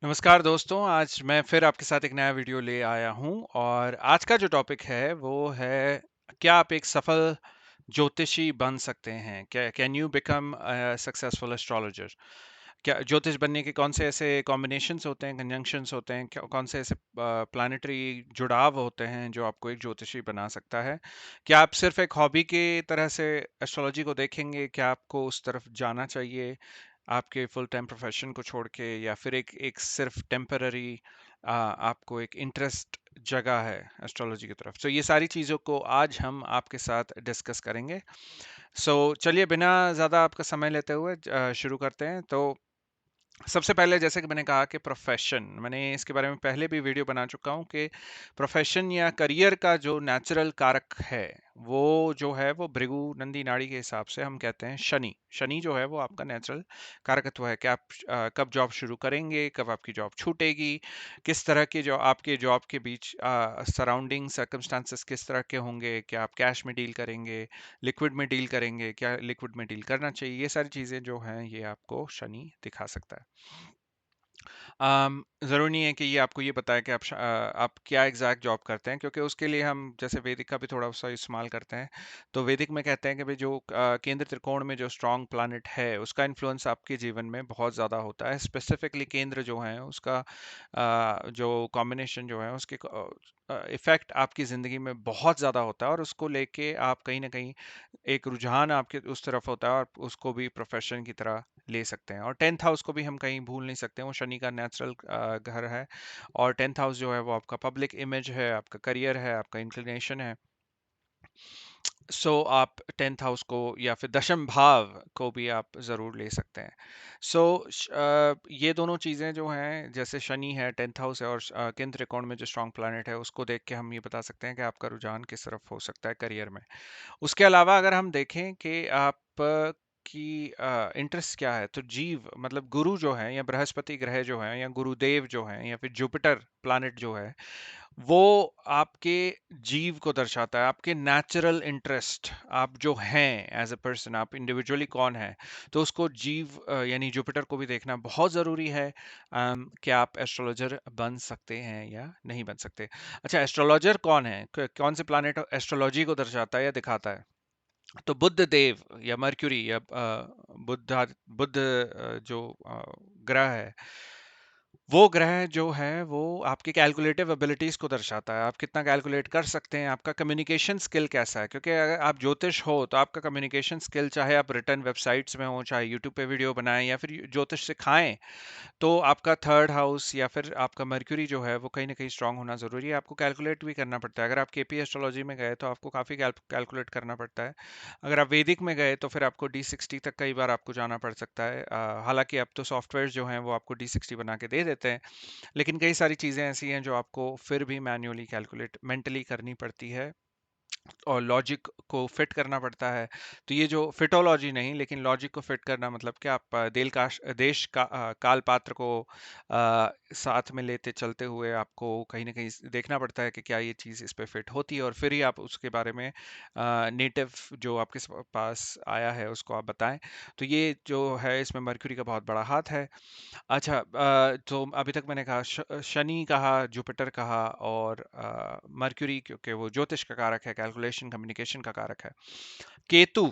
नमस्कार दोस्तों, आज मैं फिर आपके साथ एक नया वीडियो ले आया हूँ और आज का जो टॉपिक है वो है क्या आप एक सफल ज्योतिषी बन सकते हैं? Can you become a successful astrologer? क्या ज्योतिष बनने के कौन से ऐसे कॉम्बिनेशंस होते हैं, कंजंक्शंस होते हैं, कौन से ऐसे प्लानिटरी जुड़ाव होते हैं जो आपको एक ज्योतिषी बना सकता है? क्या आप सिर्फ एक हॉबी के तरह से एस्ट्रोलॉजी को देखेंगे? क्या आपको उस तरफ जाना चाहिए आपके फुल टाइम प्रोफेशन को छोड़ के, या फिर एक एक सिर्फ टेम्पररी आपको एक इंटरेस्ट जगह है एस्ट्रोलॉजी की तरफ? तो ये सारी चीज़ों को आज हम आपके साथ डिस्कस करेंगे। चलिए बिना ज़्यादा आपका समय लेते हुए शुरू करते हैं। तो सबसे पहले जैसे कि मैंने कहा कि प्रोफेशन, मैंने इसके बारे में पहले भी वीडियो बना चुका हूँ कि प्रोफेशन या करियर का जो नेचुरल कारक है वो जो है वो भृगु नंदी नाड़ी के हिसाब से हम कहते हैं शनि। शनि जो है वो आपका नेचुरल कारकत्व है कि आप कब जॉब शुरू करेंगे, कब आपकी जॉब छूटेगी, किस तरह के जो आपके जॉब के बीच सराउंडिंग सर्कमस्टांसेस किस तरह के होंगे, क्या आप कैश में डील करेंगे, लिक्विड में डील करेंगे, क्या लिक्विड में डील करना चाहिए, ये सारी चीज़ें जो हैं ये आपको शनि दिखा सकता है। ज़रूरी नहीं है कि ये आपको ये बताए कि आप क्या एग्जैक्ट जॉब करते हैं, क्योंकि उसके लिए हम जैसे वैदिक का भी थोड़ा सा इस्तेमाल करते हैं। तो वैदिक में कहते हैं कि भाई जो केंद्र त्रिकोण में जो स्ट्रांग प्लैनेट है उसका इन्फ्लुएंस आपके जीवन में बहुत ज़्यादा होता है। स्पेसिफिकली केंद्र जो है उसका जो कॉम्बिनेशन जो है उसके इफेक्ट आपकी ज़िंदगी में बहुत ज़्यादा होता है, और उसको लेके आप कहीं ना कहीं एक रुझान आपके उस तरफ होता है और उसको भी प्रोफेशन की तरह ले सकते हैं। और 10th हाउस को भी हम कहीं भूल नहीं सकते, वो शनि का नेचुरल घर है। और 10th हाउस जो है वो आपका पब्लिक इमेज है, आपका करियर है, आपका इंक्लिनेशन है। आप 10th हाउस को या फिर दशम भाव को भी आप ज़रूर ले सकते हैं। ये दोनों चीज़ें जो हैं, जैसे शनि है, 10th हाउस है, और केंद्र त्रिकोण में जो स्ट्रांग प्लैनेट है उसको देख के हम ये बता सकते हैं कि आपका रुझान किस तरफ हो सकता है करियर में। उसके अलावा अगर हम देखें कि आप की इंटरेस्ट क्या है, तो जीव मतलब गुरु जो है या बृहस्पति ग्रह जो है या गुरुदेव जो है या फिर जुपिटर प्लैनेट जो है, वो आपके जीव को दर्शाता है, आपके नेचुरल इंटरेस्ट, आप जो हैं एज अ पर्सन, आप इंडिविजुअली कौन है। तो उसको जीव यानी जुपिटर को भी देखना बहुत ज़रूरी है कि आप एस्ट्रोलॉजर बन सकते हैं या नहीं बन सकते। अच्छा, एस्ट्रोलॉजर कौन है, कौन से प्लैनेट एस्ट्रोलॉजी को दर्शाता है या दिखाता है? तो बुध देव या मर्क्यूरी या बुध जो ग्रह है, वो ग्रह जो है वो आपकी कैलकुलेटिव एबिलिटीज को दर्शाता है। आप कितना कैलकुलेट कर सकते हैं, आपका कम्युनिकेशन स्किल कैसा है, क्योंकि अगर आप ज्योतिष हो तो आपका कम्युनिकेशन स्किल, चाहे आप रिटर्न वेबसाइट्स में हो, चाहे यूट्यूब पे वीडियो बनाएं या फिर ज्योतिष सिखाएं, तो आपका थर्ड हाउस या फिर आपका मर्क्यूरी जो है वो कहीं ना कहीं स्ट्रांग होना जरूरी है। आपको कैलकुलेट भी करना पड़ता है। अगर आप केपी एस्ट्रोलॉजी में गए तो आपको काफ़ी कैलकुलेट करना पड़ता है। अगर आप वैदिक में गए तो फिर आपको D60 तक कई बार आपको जाना पड़ सकता है। हालांकि अब तो सॉफ्टवेयर जो हैं वो आपको D60 बना के दे देते हैं, लेकिन कई सारी चीज़ें ऐसी हैं जो आपको फिर भी मैन्युअली कैलकुलेट मेंटली करनी पड़ती है और लॉजिक को फिट करना पड़ता है। तो ये जो फिटोलॉजी नहीं, लेकिन लॉजिक को फिट करना, मतलब कि आप देश का काल पात्र को साथ में लेते चलते हुए आपको कहीं ना कहीं देखना पड़ता है कि क्या ये चीज़ इस पे फिट होती है, और फिर ही आप उसके बारे में नेटिव जो आपके पास आया है उसको आप बताएं। तो ये जो है इसमें मर्क्यूरी का बहुत बड़ा हाथ है। अच्छा, तो अभी तक मैंने कहा शनि कहा, जुपिटर कहा, और मर्क्यूरी क्योंकि वो ज्योतिष का कारक है, कैलकुलेशन कम्युनिकेशन का कारक है। केतु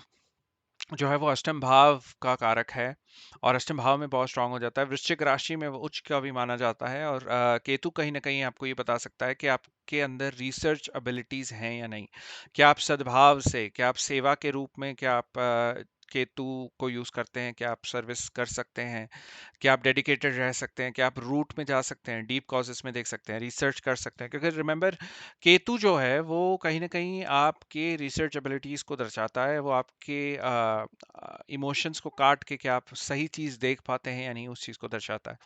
जो है वो अष्टम भाव का कारक है और अष्टम भाव में बहुत स्ट्रांग हो जाता है। वृश्चिक राशि में वो उच्च का भी माना जाता है, और केतु कहीं ना कहीं आपको ये बता सकता है कि आपके अंदर रिसर्च एबिलिटीज हैं या नहीं। क्या आप सद्भाव से, क्या आप सेवा के रूप में, क्या आप केतु को यूज करते हैं, क्या आप सर्विस कर सकते हैं, क्या आप डेडिकेटेड रह सकते हैं, क्या आप रूट में जा सकते हैं, डीप कॉजेस में देख सकते हैं, रिसर्च कर सकते हैं। क्योंकि रिमेंबर, केतु जो है वो कहीं ना कहीं आपके रिसर्च एबिलिटीज को दर्शाता है। वो आपके इमोशंस को काट के क्या आप सही चीज देख पाते हैं या नहीं, उस चीज को दर्शाता है।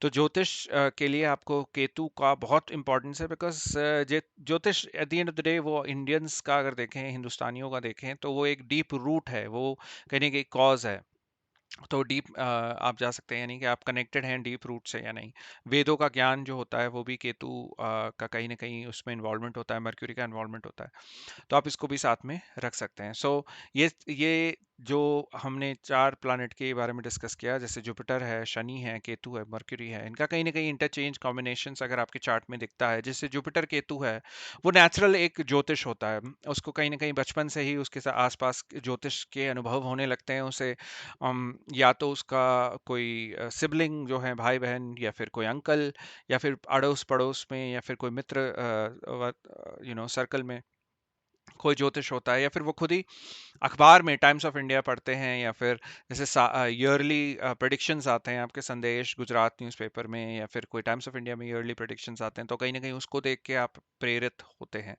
तो ज्योतिष के लिए आपको केतु का बहुत इंपॉर्टेंस है, बिकॉज ज्योतिष at the end of the day, वो इंडियंस का अगर देखें, हिंदुस्तानियों का देखें, तो वो एक डीप रूट है, वो कहीं ना कहीं कॉज है। तो डीप आप जा सकते हैं, यानी कि आप कनेक्टेड हैं डीप रूट से या नहीं। वेदों का ज्ञान जो होता है वो भी केतु का कहीं ना कहीं उसमें इन्वॉल्वमेंट होता है, मर्क्यूरी का इन्वॉल्वमेंट होता है। तो आप इसको भी साथ में रख सकते हैं। ये जो हमने 4 प्लैनेट के बारे में डिस्कस किया, जैसे जुपिटर है, शनि है, केतु है, मरक्यूरी है, इनका कहीं न कहीं इंटरचेंज कॉम्बिनेशंस अगर आपके चार्ट में दिखता है, जैसे जुपिटर केतु है, वो नेचुरल एक ज्योतिष होता है। उसको कहीं न कहीं बचपन से ही उसके आस-पास ज्योतिष के अनुभव होने लगते हैं उसे। या तो उसका कोई सिबलिंग जो है भाई-बहन या फिर कोई अंकल या फिर अड़ोस-पड़ोस में या फिर कोई मित्र सर्कल में कोई ज्योतिष होता है, या फिर वो खुद ही अखबार में टाइम्स ऑफ इंडिया पढ़ते हैं, या फिर जैसे ईयरली प्रेडिक्शंस आते हैं आपके संदेश गुजरात न्यूज़पेपर में, या फिर कोई टाइम्स ऑफ इंडिया में ईयरली प्रेडिक्शंस आते हैं, तो कहीं ना कहीं उसको देख के आप प्रेरित होते हैं।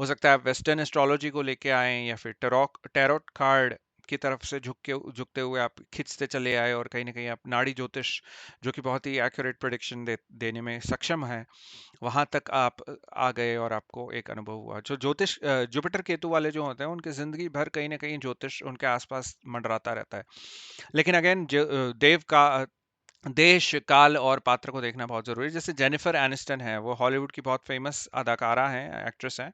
हो सकता है आप वेस्टर्न एस्ट्रोलॉजी को लेके आए, या फिर टैरोट कार्ड की तरफ से झुकते हुए आप खिंचते चले आए, और कहीं ना कहीं आप नाड़ी ज्योतिष जो कि बहुत ही एक्यूरेट प्रेडिक्शन देने में सक्षम है, वहां तक आप आ गए और आपको एक अनुभव हुआ। जो ज्योतिष जुपिटर केतु वाले जो होते हैं, उनकी जिंदगी भर कहीं ना कहीं ज्योतिष उनके आसपास मंडराता रहता है। लेकिन अगेन देव का देश, काल और पात्र को देखना बहुत जरूरी है। जैसे जेनिफर एनिस्टन है, वो हॉलीवुड की बहुत फेमस अदाकारा हैं, एक्ट्रेस हैं।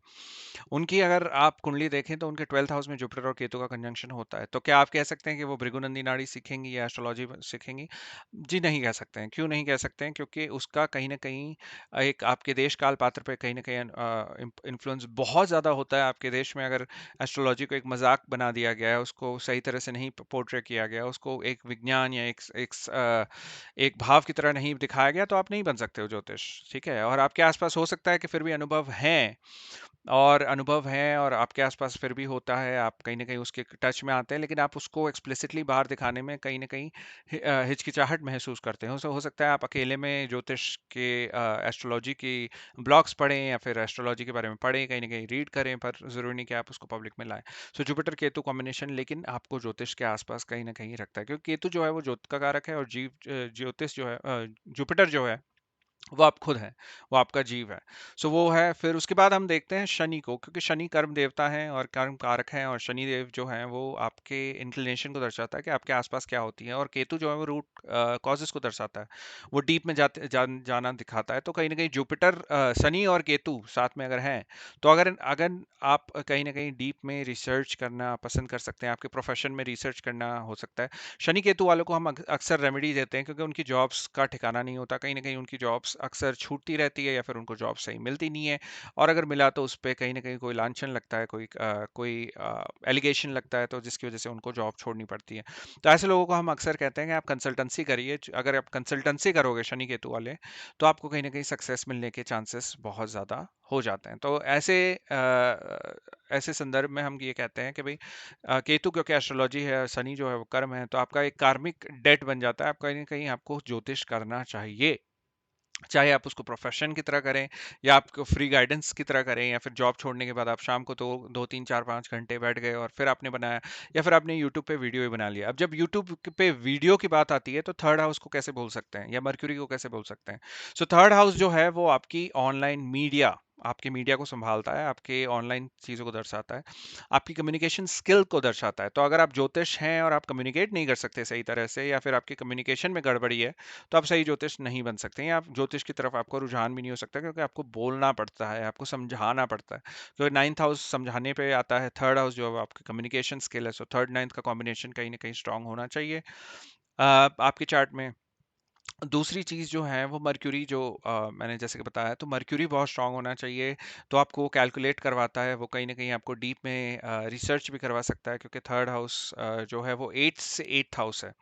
उनकी अगर आप कुंडली देखें तो उनके 12th हाउस में जुपिटर और केतु का कंजंक्शन होता है। तो क्या आप कह सकते हैं कि वो भृगुनंदी नाड़ी सीखेंगी या एस्ट्रोलॉजी सीखेंगी? जी नहीं कह सकते हैं। क्यों नहीं कह सकते हैं? क्योंकि उसका कहीं न कहीं एक आपके देश काल पात्र पे कहीं न कहीं इन्फ्लुएंस बहुत ज़्यादा होता है। आपके देश में अगर एस्ट्रोलॉजी को एक मज़ाक बना दिया गया है, उसको सही तरह से नहीं पोर्ट्रे किया गया, उसको एक विज्ञान या एक भाव की तरह नहीं दिखाया गया, तो आप नहीं बन सकते हो ज्योतिष, ठीक है? और आपके आस-पास हो सकता है कि फिर भी अनुभव हैं और आपके आसपास फिर भी होता है, आप कहीं न कहीं उसके टच में आते हैं, लेकिन आप उसको एक्सप्लिसिटली बाहर दिखाने में कहीं न कहीं हिचकिचाहट महसूस करते हैं। हो सकता है आप अकेले में ज्योतिष के एस्ट्रोलॉजी की ब्लॉग्स पढ़ें, या फिर एस्ट्रोलॉजी के बारे में पढ़ें, कहीं न कहीं रीड करें, पर ज़रूरी नहीं कि आप उसको पब्लिक में लाएँ। सो जुपिटर केतु कॉम्बिनेशन लेकिन आपको ज्योतिष के आसपास कहीं न कहीं रखता है, क्योंकि केतु जो है वो ज्योत का कारक है, और ज्योतिष जो है जुपिटर जो है वो आप खुद हैं, वो आपका जीव है। सो वो है, फिर उसके बाद हम देखते हैं शनि को, क्योंकि शनि कर्म देवता हैं और कर्म कारक हैं, और शनि देव जो हैं वो आपके इंक्लिनेशन को दर्शाता है कि आपके आसपास क्या होती है, और केतु जो है वो रूट कॉजेस को दर्शाता है, वो डीप में जाना दिखाता है। तो कहीं ना कहीं जुपिटर शनि और केतु साथ में अगर हैं, तो अगर अगर आप कहीं ना कहीं डीप में रिसर्च करना पसंद कर सकते हैं, आपके प्रोफेशन में रिसर्च करना हो सकता है। शनि केतु वालों को हम अक्सर रेमेडी देते हैं, क्योंकि उनकी जॉब्स का ठिकाना नहीं होता, कहीं ना कहीं उनकी जॉब्स अक्सर छूटती रहती है, या फिर उनको जॉब सही मिलती नहीं है, और अगर मिला तो उस पे कहीं ना कहीं कोई लांछन लगता है, कोई एलिगेशन लगता है, तो जिसकी वजह से उनको जॉब छोड़नी पड़ती है। तो ऐसे लोगों को हम अक्सर कहते हैं कि आप कंसल्टेंसी करिए। अगर आप कंसल्टेंसी करोगे शनि केतु वाले, तो आपको कहीं ना कहीं सक्सेस मिलने के चांसेस बहुत ज़्यादा हो जाते हैं। तो ऐसे संदर्भ में हम ये कहते हैं कि भाई केतु क्योंकि एस्ट्रोलॉजी है, शनि जो है वो कर्म है, तो आपका एक कार्मिक डेट बन जाता है। आप कहीं ना कहीं आपको ज्योतिष करना चाहिए, चाहे आप उसको प्रोफेशन की तरह करें, या आपको फ्री गाइडेंस की तरह करें, या फिर जॉब छोड़ने के बाद आप शाम को तो 2 3 4 5 घंटे बैठ गए और फिर आपने बनाया, या फिर आपने यूट्यूब पे वीडियो ही बना लिया। अब जब यूट्यूब पे वीडियो की बात आती है, तो थर्ड हाउस को कैसे बोल सकते हैं, या मर्क्यूरी को कैसे बोल सकते हैं? सो थर्ड हाउस जो है वो आपकी ऑनलाइन मीडिया, आपके मीडिया को संभालता है, आपके ऑनलाइन चीज़ों को दर्शाता है, आपकी कम्युनिकेशन स्किल को दर्शाता है। तो अगर आप ज्योतिष हैं और आप कम्युनिकेट नहीं कर सकते सही तरह से, या फिर आपकी कम्युनिकेशन में गड़बड़ी है, तो आप सही ज्योतिष नहीं बन सकते, या आप ज्योतिष की तरफ आपको रुझान भी नहीं हो सकता, क्योंकि आपको बोलना पड़ता है, आपको समझाना पड़ता है। तो 9th हाउस समझाने पे आता है, थर्ड हाउस जो है वो आपकी कम्युनिकेशन स्किल है। सो थर्ड 9th का कॉम्बिनेशन कहीं ना कहीं स्ट्रांग होना चाहिए आपके चार्ट में। दूसरी चीज़ जो है वो मर्क्यूरी, जो मैंने जैसे कि बताया, तो मर्क्यूरी बहुत स्ट्रांग होना चाहिए। तो आपको कैलकुलेट करवाता है, वो कहीं ना कहीं आपको डीप में रिसर्च भी करवा सकता है, क्योंकि थर्ड हाउस जो है वो 8th से 8th हाउस है।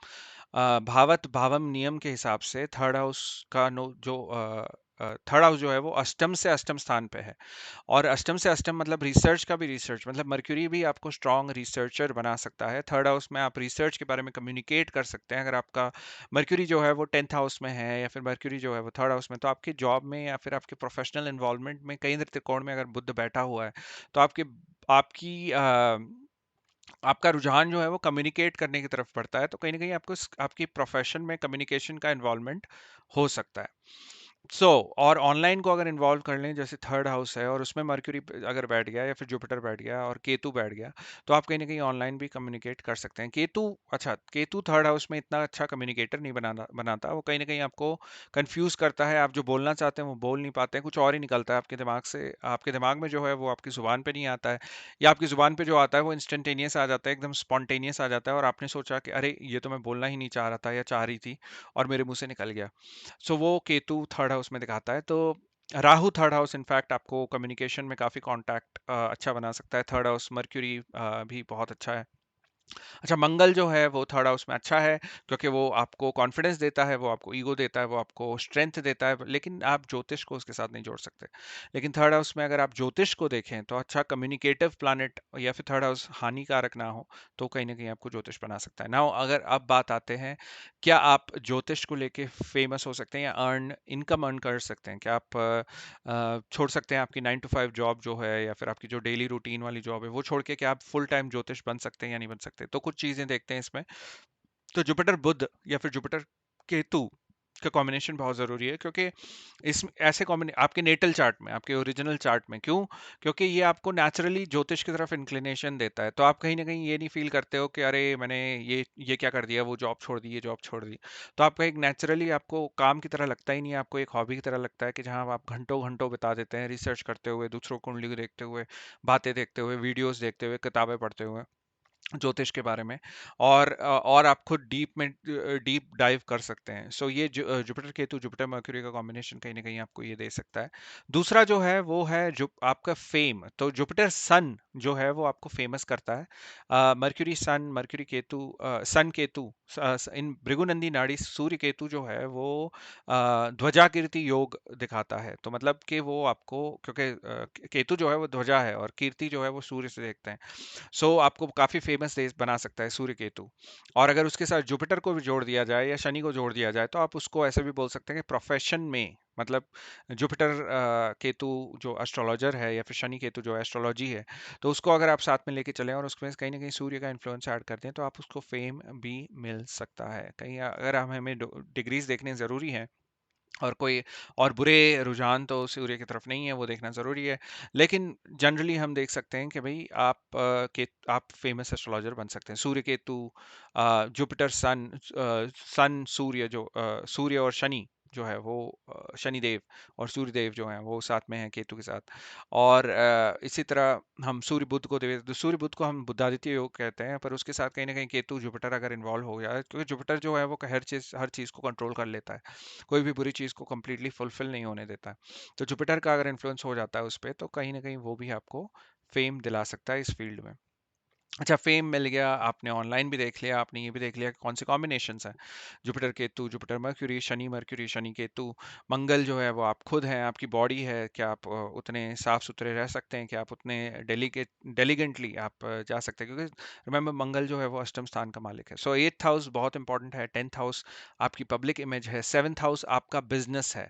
भावत भावम नियम के हिसाब से थर्ड हाउस का नो जो थर्ड हाउस जो है वो अष्टम से अष्टम स्थान पे है, और अष्टम से अष्टम मतलब रिसर्च का भी रिसर्च, मतलब मर्क्यूरी भी आपको स्ट्रांग रिसर्चर बना सकता है। थर्ड हाउस में आप रिसर्च के बारे में कम्युनिकेट कर सकते हैं। अगर आपका मर्क्यूरी जो है वो 10th हाउस में है, या फिर मर्क्यूरी जो है वो थर्ड हाउस में, तो आपकी जॉब में या फिर आपके प्रोफेशनल इन्वॉल्वमेंट में कई त्रिकोण में अगर बुध बैठा हुआ है, तो आपकी आपका रुझान जो है वो कम्युनिकेट करने की तरफ बढ़ता है। तो कहीं ना कहीं आपकी प्रोफेशन में कम्युनिकेशन का इन्वॉल्वमेंट हो सकता है। और ऑनलाइन को अगर इन्वॉल्व कर लें, जैसे थर्ड हाउस है और उसमें मर्क्यूरी अगर बैठ गया या फिर जुपिटर बैठ गया और केतु बैठ गया, तो आप कहीं ना कहीं ऑनलाइन भी कम्युनिकेट कर सकते हैं। केतु, अच्छा, केतु थर्ड हाउस में इतना अच्छा कम्युनिकेटर नहीं बनाता, वो कहीं ना कहीं आपको कंफ्यूज करता है। आप जो बोलना चाहते हैं वो बोल नहीं पाते हैं, कुछ और ही निकलता है आपके दिमाग से। आपके दिमाग में जो है वो आपकी जुबान पे नहीं आता है, या आपकी जुबान पे जो आता है वो इंस्टेंटेनियस आ जाता है, एकदम स्पॉन्टेनियस आ जाता है, और आपने सोचा कि अरे ये तो मैं बोलना ही नहीं चाह रहा था या चाह रही थी, और मेरे मुंह से निकल गया। सो वो केतु थर्ड हाउस में दिखाता है। तो राहु थर्ड हाउस इनफैक्ट आपको कम्युनिकेशन में काफ़ी कांटेक्ट अच्छा बना सकता है। थर्ड हाउस मर्क्यूरी भी बहुत अच्छा है। अच्छा, मंगल जो है वो थर्ड हाउस में अच्छा है, क्योंकि वो आपको कॉन्फिडेंस देता है, वो आपको ईगो देता है, वो आपको स्ट्रेंथ देता है, लेकिन आप ज्योतिष को उसके साथ नहीं जोड़ सकते। लेकिन थर्ड हाउस में अगर आप ज्योतिष को देखें तो अच्छा कम्युनिकेटिव प्लानिट, या फिर थर्ड हाउस हानिकारक ना हो, तो कहीं ना कहीं आपको ज्योतिष बना सकता है ना। अगर अब बात आते हैं, क्या आप ज्योतिष को लेके फेमस हो सकते हैं या इनकम अर्न कर सकते हैं? क्या आप छोड़ सकते हैं आपकी 9 to 5 जॉब जो है, या फिर आपकी जो डेली रूटीन वाली जॉब है वो छोड़ के, क्या आप फुल टाइम ज्योतिष बन सकते हैं या नहीं बन सकते? तो कुछ चीजें देखते हैं इसमें। तो जुपिटर बुध या फिर जुपिटर केतु का कॉम्बिनेशन बहुत जरूरी है, क्योंकि इस ऐसे कॉम्बिने आपके नेटल चार्ट में, आपके ओरिजिनल चार्ट में, क्यों? क्योंकि ये आपको नेचुरली ज्योतिष की तरफ इंक्लिनेशन देता है। तो आप कहीं ना कहीं ये नहीं फील करते हो कि अरे मैंने ये क्या कर दिया, वो जॉब छोड़ दी, ये जॉब छोड़ दी। तो आपका एक नेचुरली आपको काम की तरह लगता ही नहीं है, आपको एक हॉबी की तरह लगता है, कि जहाँ आप घंटों घंटों बिता देते हैं रिसर्च करते हुए, दूसरों की कुंडली को देखते हुए, बातें देखते हुए, वीडियोस देखते हुए, किताबें पढ़ते हुए ज्योतिष के बारे में, और आप खुद डीप डाइव कर सकते हैं। सो ये जुपिटर केतु, जुपिटर मर्क्यूरी का कॉम्बिनेशन कहीं ना कहीं आपको ये दे सकता है। दूसरा जो है वो है जो आपका फेम। तो जुपिटर सन जो है वो आपको फेमस करता है। मर्क्यूरी सन, मर्क्यूरी केतु, सन केतु, इन भृगुनंदी नाड़ी सूर्य केतु जो है वो ध्वजा कीर्ति योग दिखाता है। तो मतलब कि वो आपको, क्योंकि केतु जो है वो ध्वजा है और कीर्ति जो है वो सूर्य से देखते हैं। आपको काफी फेमस देश बना सकता है सूर्य केतु। और अगर उसके साथ जुपिटर को भी जोड़ दिया जाए या शनि को जोड़ दिया जाए, तो आप उसको ऐसे भी बोल सकते हैं कि प्रोफेशन में, मतलब जुपिटर केतु जो एस्ट्रोलॉजर है, या फिर शनि केतु जो एस्ट्रोलॉजी है, तो उसको अगर आप साथ में लेके चलें और उसमें कहीं ना कहीं सूर्य का इन्फ्लुएंस ऐड कर दें, तो आप उसको फेम भी मिल सकता है। कहीं अगर हम हमें डिग्रीज देखने जरूरी है, और कोई और बुरे रुझान तो सूर्य की तरफ नहीं है, वो देखना ज़रूरी है। लेकिन जनरली हम देख सकते हैं कि भई आप फेमस एस्ट्रोलॉजर बन सकते हैं। सूर्य केतु, जुपिटर सन, सन सूर्य जो सूर्य और शनि जो है वो, शनिदेव और सूर्यदेव जो हैं वो साथ में हैं केतु के साथ। और इसी तरह हम सूर्य बुध को देखें, तो सूर्य बुध को हम बुधादित्य योग कहते हैं, पर उसके साथ कहीं न कहीं केतु जुपिटर अगर इन्वॉल्व हो गया है, क्योंकि जुपिटर जो है वो हर चीज़ को कंट्रोल कर लेता है। कोई भी बुरी चीज़ को कंप्लीटली फुलफिल नहीं होने देता। तो जुपिटर का अगर इन्फ्लुएंस हो जाता है उस पे, तो कहीं न कहीं वो भी आपको फेम दिला सकता है इस फील्ड में। अच्छा, फेम मिल गया, आपने ऑनलाइन भी देख लिया, आपने ये भी देख लिया कि कौन से कॉम्बिनेशंस हैं। Jupiter Ketu, Jupiter Mercury, Shani Ketu. Mangal जो है वो आप खुद हैं, आपकी बॉडी है, क्या आप उतने साफ सुथरे रह सकते हैं, क्या आप उतने डेलीगेंटली आप जा सकते हैं, क्योंकि रिमेंबर मंगल जो है वो अष्टम स्थान का मालिक है। सो एट्थ हाउस बहुत इंपॉर्टेंट है, टेंथ हाउस आपकी पब्लिक इमेज है, सेवन्थ हाउस आपका बिजनेस है।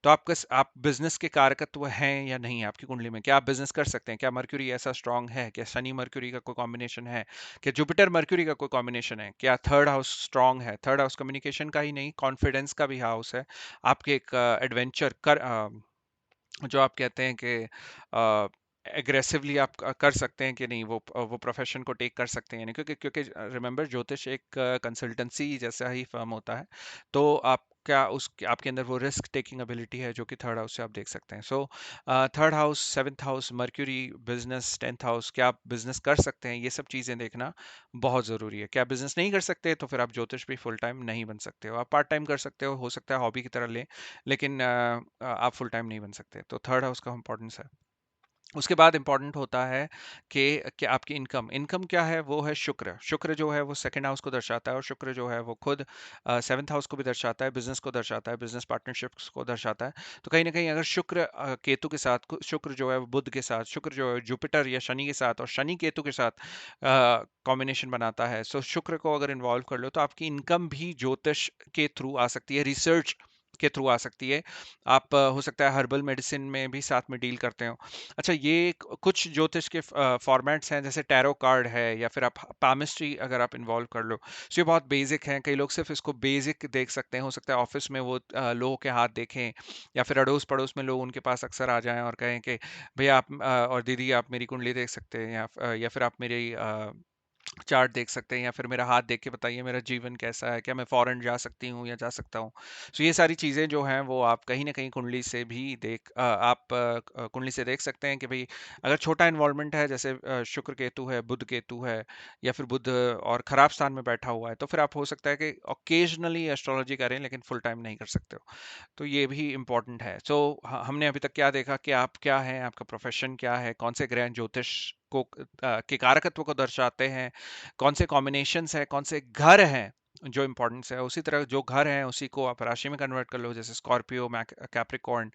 तो आप बिजनेस के कारकत्व हैं या नहीं आपकी कुंडली में? क्या आप बिजनेस कर सकते हैं? क्या मर्क्यूरी ऐसा स्ट्रांग है? क्या शनि मर्क्यूरी का कोई कॉम्बिनेशन है? क्या जुपिटर मर्क्यूरी का कोई कॉम्बिनेशन है? क्या थर्ड हाउस स्ट्रांग है? थर्ड हाउस कम्युनिकेशन का ही नहीं, कॉन्फिडेंस का भी हाउस है। आपके एक एडवेंचर जो आप कहते हैं कि एग्रेसिवली आप कर सकते हैं कि नहीं, वो प्रोफेशन को टेक कर सकते हैं, नहीं, क्योंकि क्योंकि रिमेंबर ज्योतिष एक कंसल्टेंसी जैसा ही फर्म होता है। तो आप क्या उस आपके अंदर वो रिस्क टेकिंग एबिलिटी है, जो कि थर्ड हाउस से आप देख सकते हैं। Third house, seventh house, mercury, business, tenth house, क्या आप बिजनेस कर सकते हैं, ये सब चीज़ें देखना बहुत ज़रूरी है। क्या आप बिजनेस नहीं कर सकते, तो फिर आप ज्योतिष भी फुल टाइम नहीं बन सकते हो। आप पार्ट टाइम कर सकते हो सकता है हॉबी की तरह लें, लेकिन आप फुल टाइम नहीं बन सकते। तो थर्ड हाउस का इंपॉर्टेंस है। उसके बाद इंपॉर्टेंट होता है कि आपकी इनकम, इनकम क्या है? वो है शुक्र। शुक्र जो है वो सेकंड हाउस को दर्शाता है, और शुक्र जो है वो खुद सेवन्थ हाउस को भी दर्शाता है, बिजनेस को दर्शाता है, बिजनेस पार्टनरशिप्स को दर्शाता है। तो कहीं ना कहीं अगर शुक्र केतु के साथ, शुक्र जो है वो बुध के साथ, शुक्र जो है जुपिटर या शनि के साथ, और शनि केतु के साथ कॉम्बिनेशन बनाता है, शुक्र को अगर इन्वॉल्व कर लो, तो आपकी इनकम भी ज्योतिष के थ्रू आ सकती है, रिसर्च के थ्रू आ सकती है। आप हो सकता है हर्बल मेडिसिन में भी साथ में डील करते हो। अच्छा, ये कुछ ज्योतिष के फॉर्मेट्स हैं, जैसे टैरो कार्ड है या फिर आप पामिस्ट्री अगर आप इन्वॉल्व कर लो, तो ये बहुत बेसिक हैं। कई लोग सिर्फ इसको बेसिक देख सकते हैं। हो सकता है ऑफिस में वो लोगों के हाथ देखें, या फिर अड़ोस पड़ोस में लोग उनके पास अक्सर आ जाएं और कहें कि भैया आप और दीदी आप मेरी कुंडली देख सकते हैं, या फिर आप मेरी चार्ट देख सकते हैं, या फिर मेरा हाथ देख के बताइए मेरा जीवन कैसा है, क्या मैं फॉरेन जा सकती हूँ या जा सकता हूँ। सो ये सारी चीज़ें जो हैं वो आप कहीं ना कहीं कुंडली से भी कुंडली से देख सकते हैं कि भाई अगर छोटा इन्वॉल्वमेंट है, जैसे शुक्र केतु है, बुध केतु है, या फिर बुध और खराब स्थान में बैठा हुआ है, तो फिर आप हो सकता है कि ओकेजनली एस्ट्रोलॉजी करें लेकिन फुल टाइम नहीं कर सकते हो। तो ये भी इम्पोर्टेंट है। सो हमने अभी तक क्या देखा कि आप क्या हैं, आपका प्रोफेशन क्या है, कौन से ग्रह ज्योतिष को के कारकत्व को दर्शाते हैं, कौन से कॉम्बिनेशंस हैं, कौन से घर हैं जो इम्पोर्टेंस है। उसी तरह जो घर हैं उसी को आप राशि में कन्वर्ट कर लो, जैसे Scorpio, Capricorn,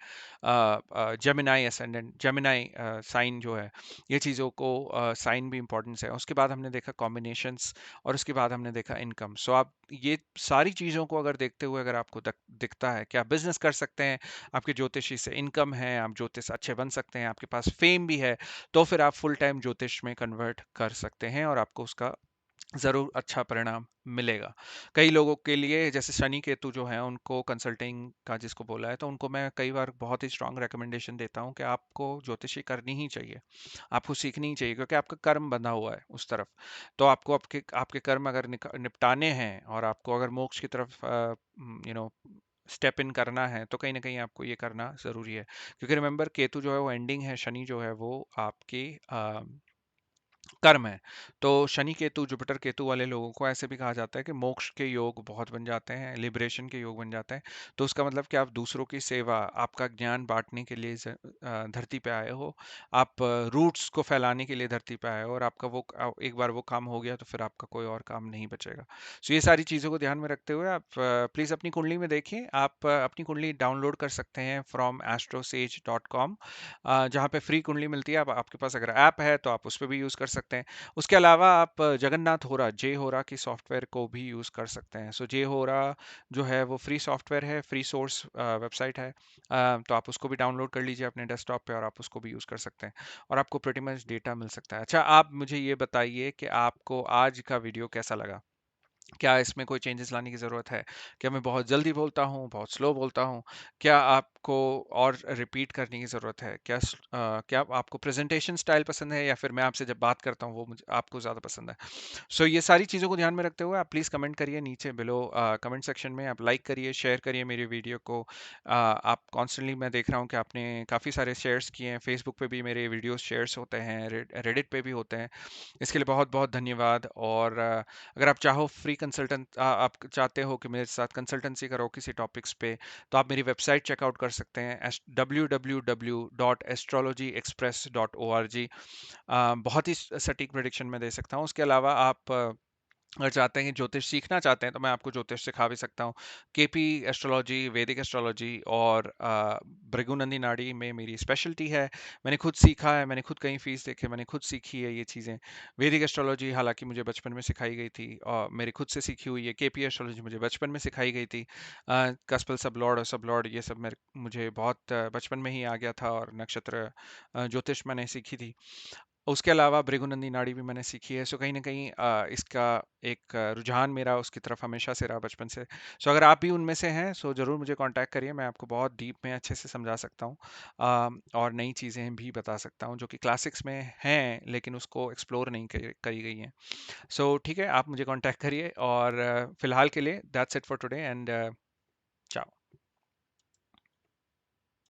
Gemini ascendant, Gemini sign जो है, ये चीज़ों को साइन भी इम्पोर्टेंस है। उसके बाद हमने देखा कॉम्बिनेशंस, और उसके बाद हमने देखा इनकम। सो आप ये सारी चीज़ों को अगर देखते हुए अगर आपको दिखता है कि आप बिजनेस कर सकते हैं, आपके ज्योतिषी से इनकम है, आप ज्योतिष अच्छे बन सकते हैं, आपके पास फेम भी है, तो फिर आप फुल टाइम ज्योतिष में कन्वर्ट कर सकते हैं और आपको उसका ज़रूर अच्छा परिणाम मिलेगा। कई लोगों के लिए, जैसे शनि केतु जो हैं उनको कंसल्टिंग का जिसको बोला है, तो उनको मैं कई बार बहुत ही स्ट्रांग रिकमेंडेशन देता हूँ कि आपको ज्योतिषी करनी ही चाहिए, आपको सीखनी ही चाहिए, क्योंकि आपका कर्म बंधा हुआ है उस तरफ। तो आपको आपके आपके कर्म अगर निपटाने हैं और आपको अगर मोक्ष की तरफ स्टेप इन करना है, तो कहीं ना कहीं आपको ये करना ज़रूरी है। क्योंकि रिमेंबर, केतु जो है वो एंडिंग है, शनि जो है वो आपके कर्म है। तो शनि केतु, जुपिटर केतु वाले लोगों को ऐसे भी कहा जाता है कि मोक्ष के योग बहुत बन जाते हैं, लिबरेशन के योग बन जाते हैं। तो उसका मतलब कि आप दूसरों की सेवा, आपका ज्ञान बांटने के लिए धरती पे आए हो, आप रूट्स को फैलाने के लिए धरती पे आए हो, और आपका एक बार वो काम हो गया तो फिर आपका कोई और काम नहीं बचेगा। सो ये सारी चीज़ों को ध्यान में रखते हुए आप प्लीज़ अपनी कुंडली में देखिए। आप अपनी कुंडली डाउनलोड कर सकते हैं फ्रॉम astrosage.com, जहाँ पे फ्री कुंडली मिलती है। आपके पास अगर ऐप है तो आप उस पर भी यूज़ कर सकते हैं। उसके अलावा आप जगन्नाथ होरा, जे होरा की सॉफ्टवेयर को भी यूज़ कर सकते हैं। सो जे होरा जो है वो फ्री सॉफ्टवेयर है, फ्री सोर्स वेबसाइट है। तो आप उसको भी डाउनलोड कर लीजिए अपने डेस्कटॉप पे, और आप उसको भी यूज़ कर सकते हैं, और आपको प्रीटी मच डेटा मिल सकता है। अच्छा, आप मुझे ये बताइए कि आपको आज का वीडियो कैसा लगा? क्या इसमें कोई चेंजेस लाने की ज़रूरत है? क्या मैं बहुत जल्दी बोलता हूँ, बहुत स्लो बोलता हूँ? क्या आपको और रिपीट करने की ज़रूरत है? क्या आपको प्रेज़ेंटेशन स्टाइल पसंद है, या फिर मैं आपसे जब बात करता हूँ वो मुझे आपको ज़्यादा पसंद है? सो ये सारी चीज़ों को ध्यान में रखते हुए आप प्लीज़ कमेंट करिए नीचे बिलो, कमेंट सेक्शन में आप लाइक करिए, शेयर करिए मेरी वीडियो को। आप कॉन्स्टेंटली, मैं देख रहा हूँ कि आपने काफ़ी सारे शेयर्स किए हैं, फेसबुक पे भी मेरे वीडियोस शेयर्स होते हैं, रेडिट पे भी होते हैं। इसके लिए बहुत बहुत धन्यवाद। और अगर आप चाहो फ्री कंसल्टेंट, आप चाहते हो कि मेरे साथ कंसल्टेंसी करो किसी टॉपिक्स पे, तो आप मेरी वेबसाइट चेकआउट कर सकते हैं, www.astrologyexpress.org। बहुत ही सटीक प्रेडिक्शन मैं दे सकता हूँ। उसके अलावा आप अगर चाहते हैं कि ज्योतिष सीखना चाहते हैं, तो मैं आपको ज्योतिष सिखा भी सकता हूँ। केपी एस्ट्रोलॉजी, वैदिक एस्ट्रोलॉजी और भृगुनंदी नाड़ी में मेरी स्पेशलिटी है। मैंने खुद सीखा है, मैंने खुद कहीं फीस देखे, मैंने खुद सीखी है ये चीज़ें। वैदिक एस्ट्रोलॉजी हालांकि मुझे बचपन में सिखाई गई थी, और मेरी खुद से सीखी हुई है। केपी एस्ट्रोलॉजी मुझे बचपन में सिखाई गई थी। कस्पल, सब लॉर्ड और सब लॉर्ड, ये सब मुझे बहुत बचपन में ही आ गया था, और नक्षत्र ज्योतिष मैंने सीखी थी। उसके अलावा भृगुनंदी नाड़ी भी मैंने सीखी है। सो कहीं न कहीं इसका एक रुझान मेरा उसकी तरफ हमेशा से रहा बचपन से। सो अगर आप भी उनमें से हैं, सो ज़रूर मुझे कॉन्टैक्ट करिए, मैं आपको बहुत डीप में अच्छे से समझा सकता हूँ। और नई चीज़ें भी बता सकता हूँ जो कि क्लासिक्स में हैं लेकिन उसको एक्सप्लोर नहीं करी गई हैं। सो ठीक है, आप मुझे कॉन्टैक्ट करिए, और फ़िलहाल के लिए that's it for today, and चाओ।